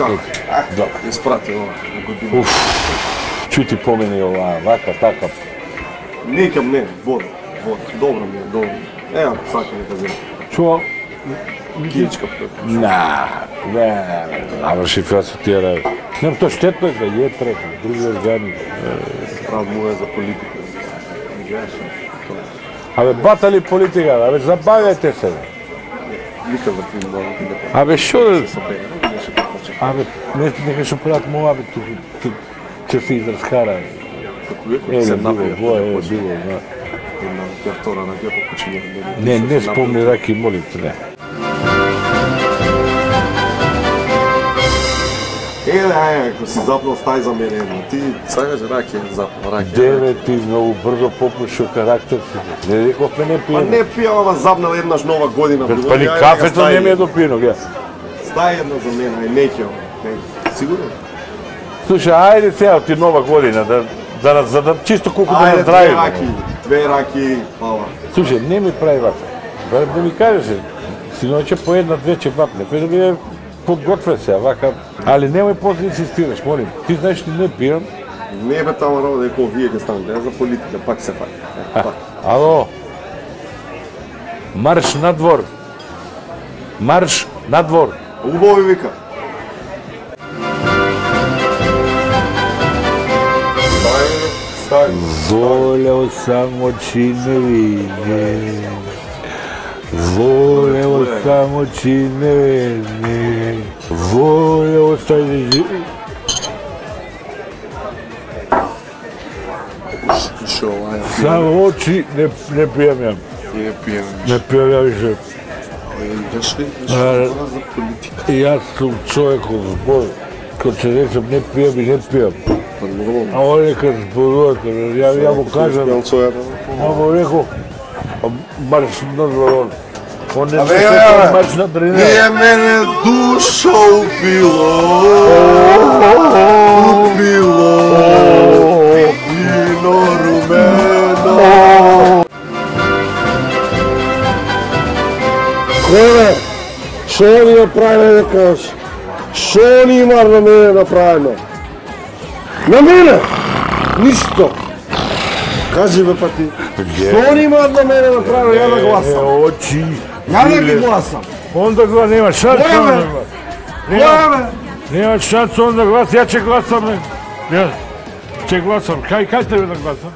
Kako? Dobro. Ispratio ova godina. Čuj ti po meni ovakav, takav. Nekam ne, voda. Dobro mi je, dobro. Evo, svaka neka zemlja. Čuo? Kička. Ne, navrši filosofira. Nem, to štetno je za jetre, drugi organi. Prav mu je za politiku. Абе, батали политика, абе, забавяйте се. Никак да ти много не Абе, шо да... Абе, нека ще правят мола, бе, че се изразхара. се напия. Било, Една тя втора на тя покучиня. Не спомни раки, молим те, не. Ако си запнал, стай за мен една. Ти сега же раки е запнал, раки. Деве, ти много бързо попушил характер си. Не рекохме не пием. Па не пием, ама запнал еднаш нова година. Па ни кафето не ми е допино, гледа. Стай една за мен, некио. Сигурно? Слушай, айде сега ти нова година, за да чисто колко да наздравим. Две раки, хвала. Слушай, не ми прави вака. Да ми кажеш, синовиче по една-две че вапне, да ми е подготвя се, вака. Али немoj после инсистираш, молим. Ти знаеш ли не пиram? Не бе тама работа, дека вие ќе станете, за политика, пак се пак. Ало, марш на двор. Марш на двор. Убаво ви вика. Стай. Волео само чи не види. Волео само чи не види. Волео стай. Само очи не пием я. Не пием я više. За политика. Ja sam čovjek od zbor, kad se rečem ne pijem i ne pijem. A on je kad zboruje, ja mu kažem, ja mu rekao, marš na dvoron. On ne zna se marš na driner. Nije mene duša ubilo, vino rumeno. Које, шо ни направи да кажеш? Шо ни има на мене направено? На мене? Ништо. Кажи бе па ти. Шо ни има на мене направено? Ја да гласам. Очи. Ја да ги гласам. Onda glasa, nema šansa Која onda бе? glasa. Која бе? Nema šansa onda glasa, ja će glasam. Ja će glasam. Kaj тебе да гласам?